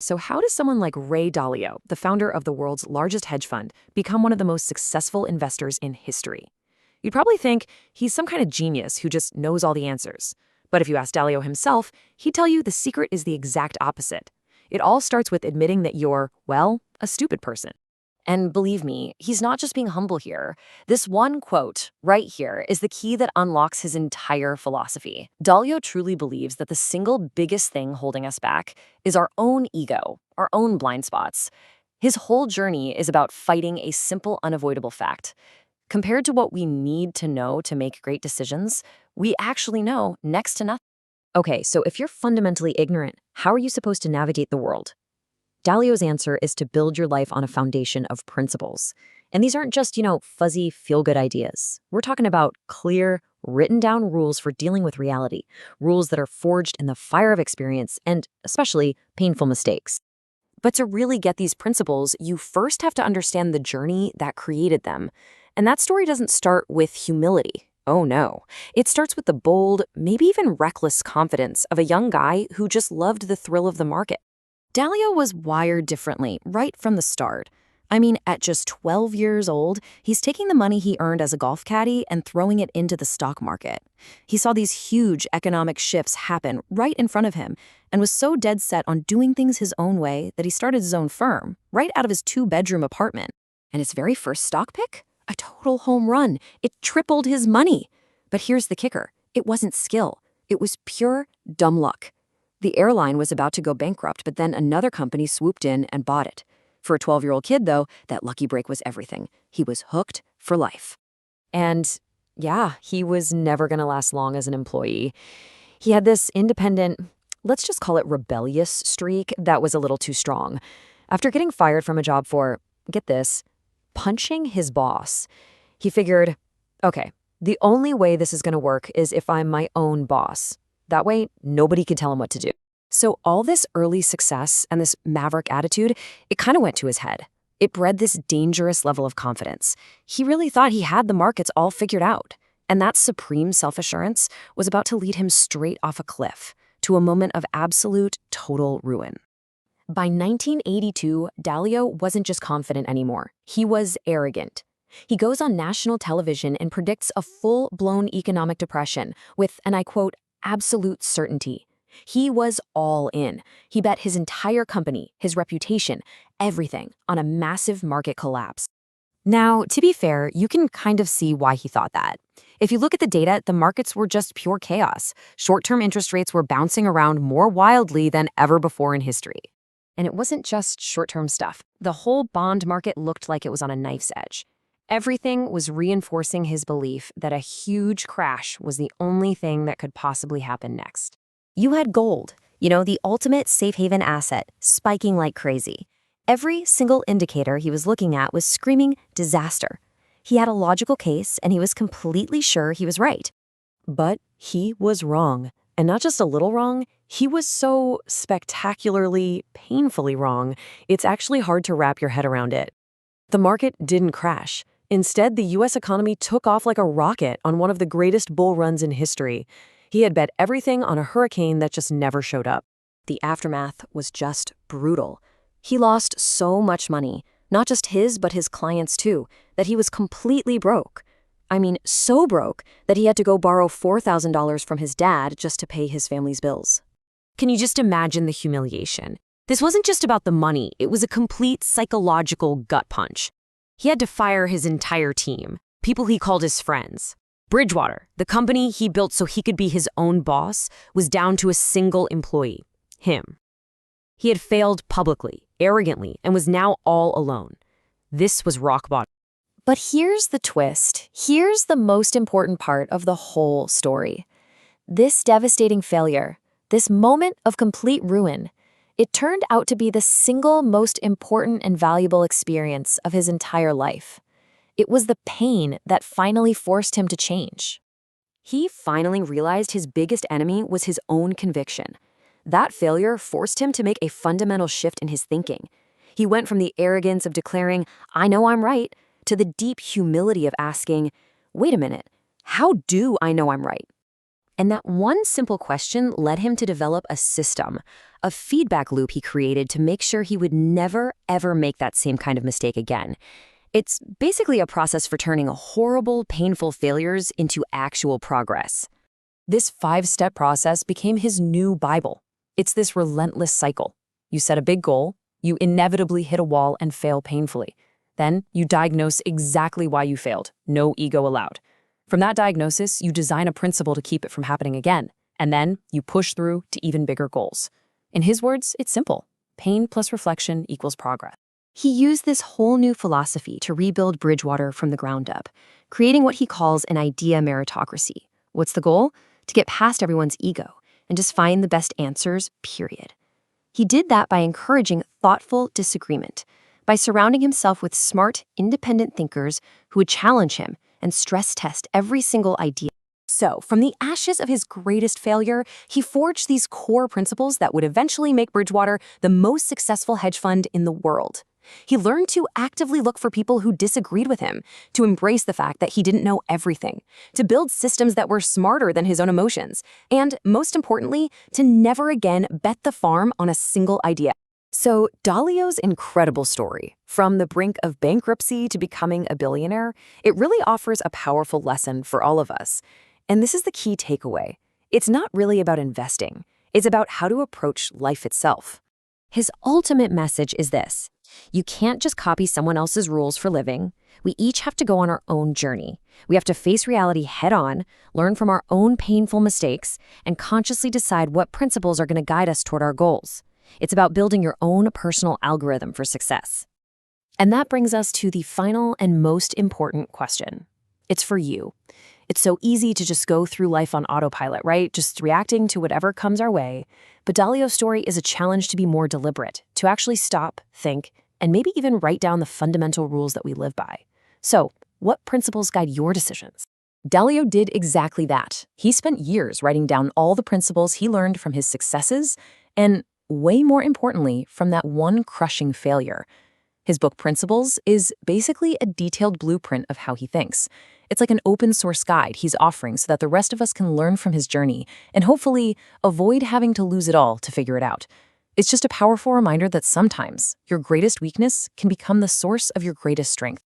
So how does someone like Ray Dalio, the founder of the world's largest hedge fund, become one of the most successful investors in history? You'd probably think he's some kind of genius who just knows all the answers. But if you ask Dalio himself, he'd tell you the secret is the exact opposite. It all starts with admitting that you're, well, a stupid person. And believe me, he's not just being humble here. This one quote right here is the key that unlocks his entire philosophy. Dalio truly believes that the single biggest thing holding us back is our own ego, our own blind spots. His whole journey is about fighting a simple, unavoidable fact. Compared to what we need to know to make great decisions, we actually know next to nothing. Okay, so if you're fundamentally ignorant, how are you supposed to navigate the world? Dalio's answer is to build your life on a foundation of principles. And these aren't just, fuzzy, feel-good ideas. We're talking about clear, written-down rules for dealing with reality, rules that are forged in the fire of experience and, especially, painful mistakes. But to really get these principles, you first have to understand the journey that created them. And that story doesn't start with humility. Oh no. It starts with the bold, maybe even reckless confidence of a young guy who just loved the thrill of the market. Dalio was wired differently right from the start. I mean, at just 12 years old, he's taking the money he earned as a golf caddy and throwing it into the stock market. He saw these huge economic shifts happen right in front of him and was so dead set on doing things his own way that he started his own firm right out of his 2-bedroom apartment. And his very first stock pick? A total home run. It tripled his money. But here's the kicker. It wasn't skill. It was pure dumb luck. The airline was about to go bankrupt, but then another company swooped in and bought it. For a 12-year-old kid, though, that lucky break was everything. He was hooked for life. And yeah, he was never going to last long as an employee. He had this independent, let's just call it rebellious streak that was a little too strong. After getting fired from a job for, get this, punching his boss, he figured, okay, the only way this is going to work is if I'm my own boss. That way, nobody can tell him what to do. So all this early success and this maverick attitude, it kind of went to his head. It bred this dangerous level of confidence. He really thought he had the markets all figured out. And that supreme self-assurance was about to lead him straight off a cliff to a moment of absolute, total ruin. By 1982, Dalio wasn't just confident anymore. He was arrogant. He goes on national television and predicts a full-blown economic depression with, and I quote, absolute certainty. He was all in. He bet his entire company, his reputation, everything on a massive market collapse. Now, to be fair, you can kind of see why he thought that. If you look at the data, the markets were just pure chaos. Short-term interest rates were bouncing around more wildly than ever before in history. And it wasn't just short-term stuff. The whole bond market looked like it was on a knife's edge. Everything was reinforcing his belief that a huge crash was the only thing that could possibly happen next. You had gold, the ultimate safe haven asset, spiking like crazy. Every single indicator he was looking at was screaming disaster. He had a logical case, and he was completely sure he was right. But he was wrong. And not just a little wrong, he was so spectacularly, painfully wrong, it's actually hard to wrap your head around it. The market didn't crash. Instead, the U.S. economy took off like a rocket on one of the greatest bull runs in history. He had bet everything on a hurricane that just never showed up. The aftermath was just brutal. He lost so much money, not just his but his clients too, that he was completely broke. I mean, so broke that he had to go borrow $4,000 from his dad just to pay his family's bills. Can you just imagine the humiliation? This wasn't just about the money, it was a complete psychological gut punch. He had to fire his entire team, people he called his friends. Bridgewater, the company he built so he could be his own boss, was down to a single employee, him. He had failed publicly, arrogantly, and was now all alone. This was rock bottom. But here's the twist. Here's the most important part of the whole story. This devastating failure, this moment of complete ruin, it turned out to be the single most important and valuable experience of his entire life. It was the pain that finally forced him to change. He finally realized his biggest enemy was his own conviction. That failure forced him to make a fundamental shift in his thinking. He went from the arrogance of declaring, "I know I'm right," to the deep humility of asking, "Wait a minute, how do I know I'm right?" And that one simple question led him to develop a system, a feedback loop he created to make sure he would never, ever make that same kind of mistake again. It's basically a process for turning horrible, painful failures into actual progress. This 5-step process became his new Bible. It's this relentless cycle. You set a big goal, you inevitably hit a wall and fail painfully. Then you diagnose exactly why you failed, no ego allowed. From that diagnosis, you design a principle to keep it from happening again, and then you push through to even bigger goals. In his words, it's simple. Pain plus reflection equals progress. He used this whole new philosophy to rebuild Bridgewater from the ground up, creating what he calls an idea meritocracy. What's the goal? To get past everyone's ego and just find the best answers, period. He did that by encouraging thoughtful disagreement, by surrounding himself with smart, independent thinkers who would challenge him and stress test every single idea. So, from the ashes of his greatest failure, he forged these core principles that would eventually make Bridgewater the most successful hedge fund in the world. He learned to actively look for people who disagreed with him, to embrace the fact that he didn't know everything, to build systems that were smarter than his own emotions, and, most importantly, to never again bet the farm on a single idea. So, Dalio's incredible story, from the brink of bankruptcy to becoming a billionaire, it really offers a powerful lesson for all of us. And this is the key takeaway. It's not really about investing. It's about how to approach life itself. His ultimate message is this: you can't just copy someone else's rules for living. We each have to go on our own journey. We have to face reality head on, learn from our own painful mistakes, and consciously decide what principles are going to guide us toward our goals. It's about building your own personal algorithm for success. And that brings us to the final and most important question. It's for you. It's so easy to just go through life on autopilot, right? Just reacting to whatever comes our way. But Dalio's story is a challenge to be more deliberate, to actually stop, think, and maybe even write down the fundamental rules that we live by. So, what principles guide your decisions? Dalio did exactly that. He spent years writing down all the principles he learned from his successes and, way more importantly, from that one crushing failure. His book Principles is basically a detailed blueprint of how he thinks. It's like an open source guide he's offering so that the rest of us can learn from his journey and hopefully avoid having to lose it all to figure it out. It's just a powerful reminder that sometimes your greatest weakness can become the source of your greatest strength.